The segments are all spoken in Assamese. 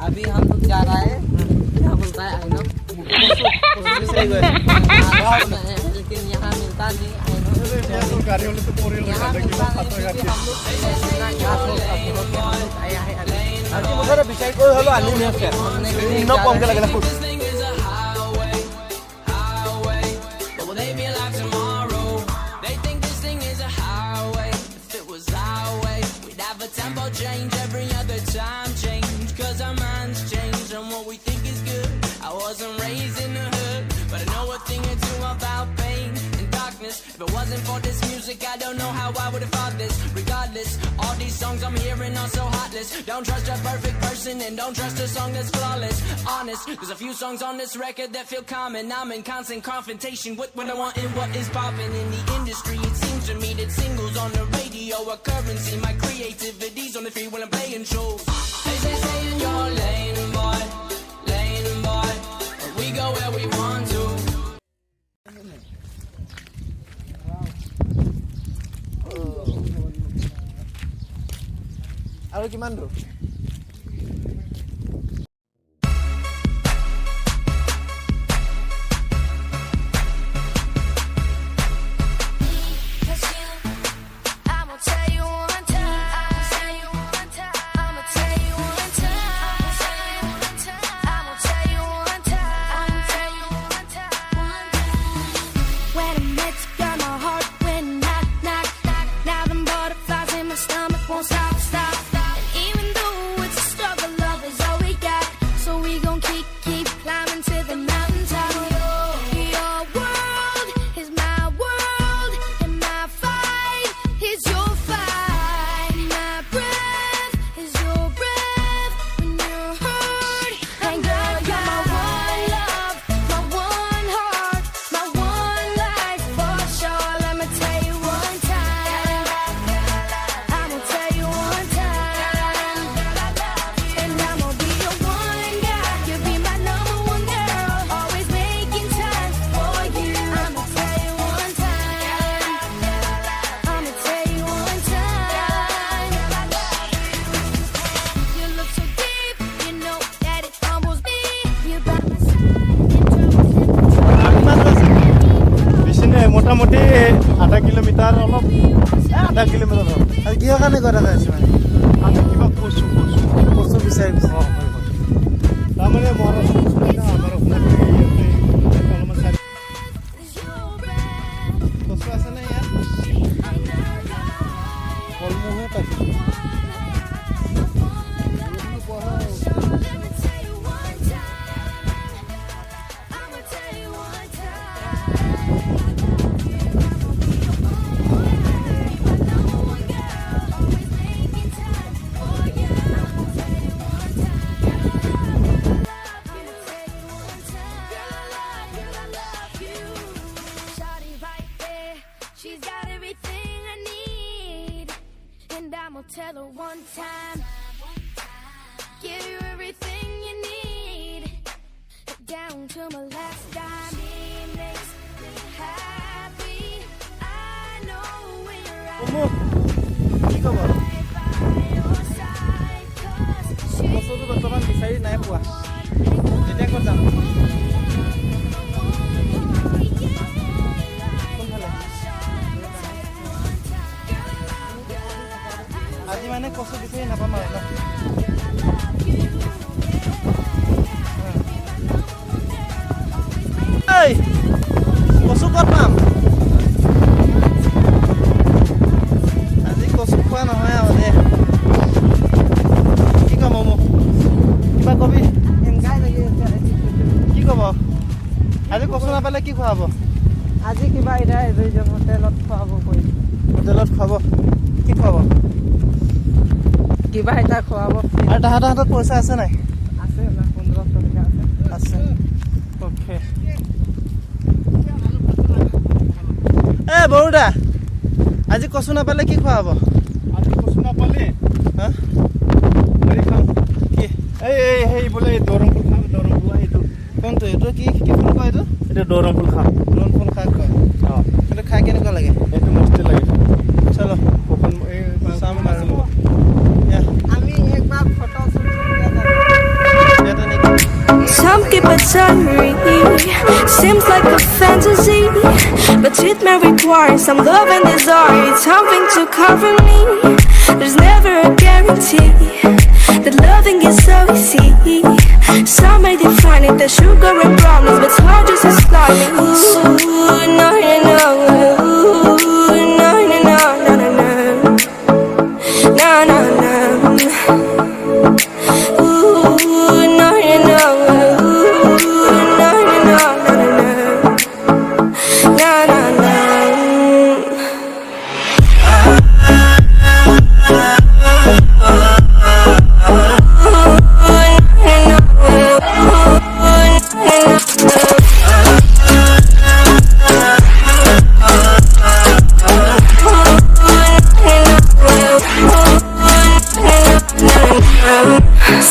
अभी हम लोग जा रहा है क्या बोलता है आइनो लेकिन यहाँ मिलता नहीं आइनो tempo change every other time change cause our minds change and what we think is good. I wasn't raised in the hood but I know a thing or two about pain and darkness. If it wasn't for this music I don't know how I would have thought this. Regardless, all these songs I'm hearing are so heartless. Don't trust a perfect person and don't trust a song that's flawless. Honest, there's a few songs on this record that feel common. I'm in constant confrontation with what I want and what is popping in the industry. It seems to me that singles on the radio are currency. My creativity's on the free when I'm playing shows. They say in your lane boy, but we go where we want to. আৰু কিমান দূৰ মোটামুটি 8 কিলোমিটাৰ অলপ 8 কিলোমিটাৰ হ'ল আৰু কিহৰ কাৰণে কৰা আছে মানে আমি কিবা কচু বিচাৰি তাৰমানে কচু আছে নে ইয়াত কলমুহে পাইছোঁ Tell her one time, give you everything you need, down to my last dime. She makes me happy. I know when you're out by your side, 'cause she's বৰ্তমান বিচাৰি নাই পোৱা এতিয়া ক'ত যাম আজি মানে কচু বিচাৰি নাপাম আৰু ন এই কচু ক'ত পাম আজি কচু খোৱা নহয় আৰু দে কি কম মোক কিবা কবি কি ক'ব আজি কচু নাপালে কি খোৱাব আজি কিবা এটা হোটেলত খুৱাব কৰিম হোটেলত খুৱাব কি খুৱাব কিবা এটা খুৱাব আৰু তাহাঁতৰ হাতত পইচা আছে নাই আছে 1500 টকা আছে ওকে এ বৰুদা আজি কচু নাপালে কি খুৱাব আজি কচু নাপালে হা হেৰি খাম কি এই বোলে দৰম ফুল খাম দৰম ফুল এইটো কোনটো এইটো কি ফুল কয় এইটো এটা দৰম ফুল খাম দৰম ফুল খাই কয় এইটো খাই কেনেকুৱা লাগে এইটো মস্ত লাগে চলো এই সামনে আমি Some keep it diary. Seems like a fantasy, but it may require some love and desire. Something to cover me. There's never a guarantee that loving is so easy. Some may define it as sugar and brownies, but hard just as slimy. Ooh, no, no, no. Ooh, no, no, no, no, no, no. No, no, no. Ooh, no, no, no. Ooh, no, no, no, no, no, no. No, no, no.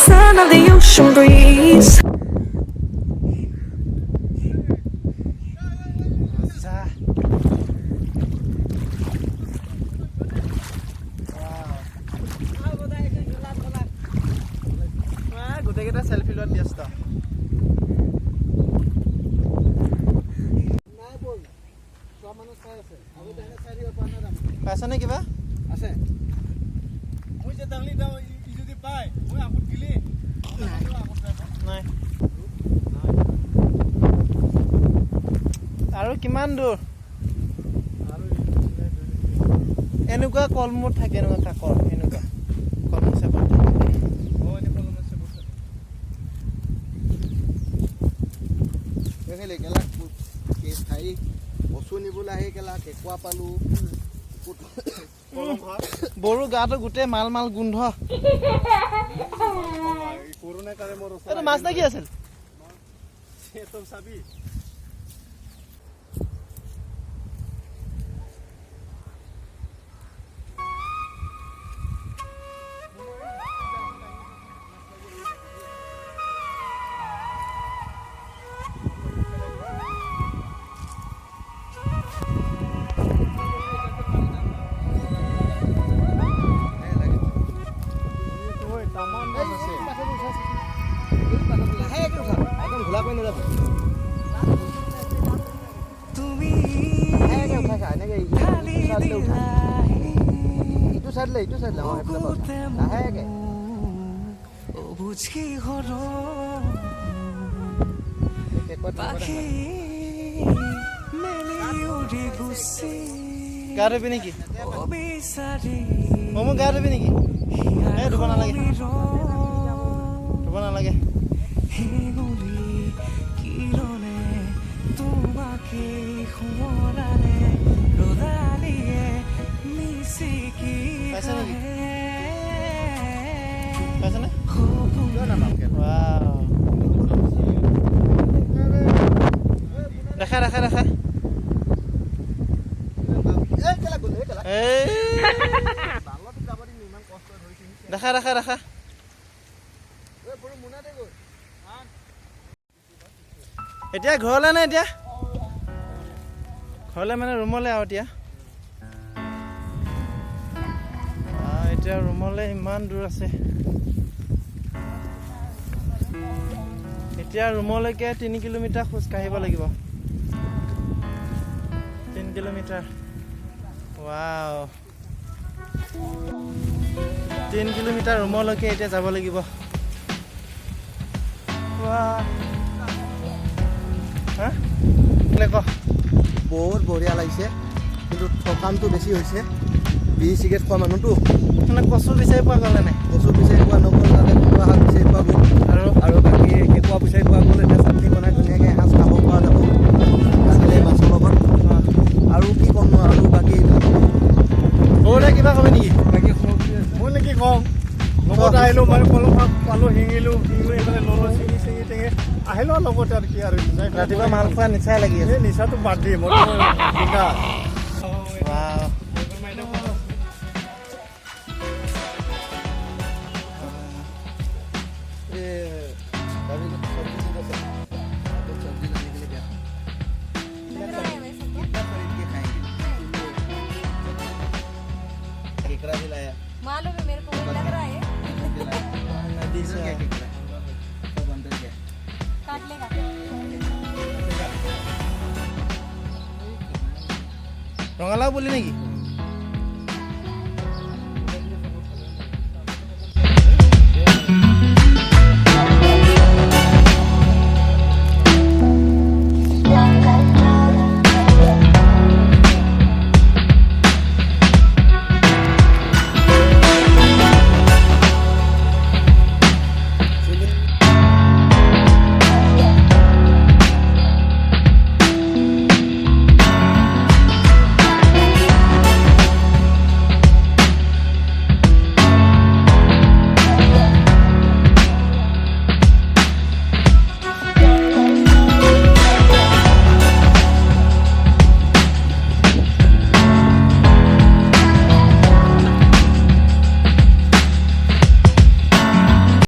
Son of the ocean breeze. গোটেইকেইটা চেলফি লোৱাত ব্যস্ত পাইছনে কিবা আছে মই যে দাংলি দাও ই যদি পায় মই আপত গিলি নাই আৰু কিমান দূৰ এনেকুৱা কলমূৰ থাকে এনেকুৱা কাকৰ এনেকুৱা কলমূৰ চেপাত বস্তু নিবলৈ আহি কেলা কেঁকুৰা পালো বড়ো গাটো গোটেই মাল মাল গোন্ধ কৰোণা কালে মোৰ এইটো মাছ নে কি আছিল চাবি গা ধুবি নেকি মমো গা ধুবি নেকি এই ধুব নালাগে পাইছা নেকি পাইছনে দেখা দেখা দেখা দেখা দেখা দেখা এতিয়া ঘৰলৈ নে এতিয়া ঘৰলৈ মানে ৰুমলৈ আৰু এতিয়া ৰুমলৈ ইমান দূৰ আছে এতিয়া ৰুমলৈকে 3 কিলোমিটাৰ খোজ কাঢ়িব লাগিব 3 কিলোমিটাৰ ৱাও 3 কিলোমিটাৰ ৰুমলৈকে এতিয়া যাব লাগিব বহুত বঢ়িয়া লাগিছে কিন্তু থকামটো বেছি হৈছে বিড়ি চিগাৰেট খোৱা মানুহটো মানে কচু বিচাৰি পোৱা গ'লে নাই কচু বিচাৰি পোৱা নগ'ল তাতে কুকুৰা শাক বিচাৰি পোৱা গ'ল আৰু বাকী কেঁকুৰা বিচাৰি পোৱা গ'ল এতিয়া চাটনি বনাই ধুনীয়াকৈ এসাঁজ খাব পৰা যাব ৰাতিলে মাছৰ লগত আৰু কি ক'ম ন আৰু বাকী সৰুতে কিবা কবি নেকি বাকী মই নেকি কওঁ লগত আহিলোঁ মানে কলম শাক পালোঁ শিঙিলোঁ এইফালে ল'লোঁ চিঙি টেঙি আহিলোঁ লগতে আৰু কি আৰু ৰাতিপুৱা মাল খোৱা নিচাই লাগি আছে এই নিচাটো বাদ দি মই मालूम है मेरे को लग रहा है नदी से ৰঙালাও বুলি নেকি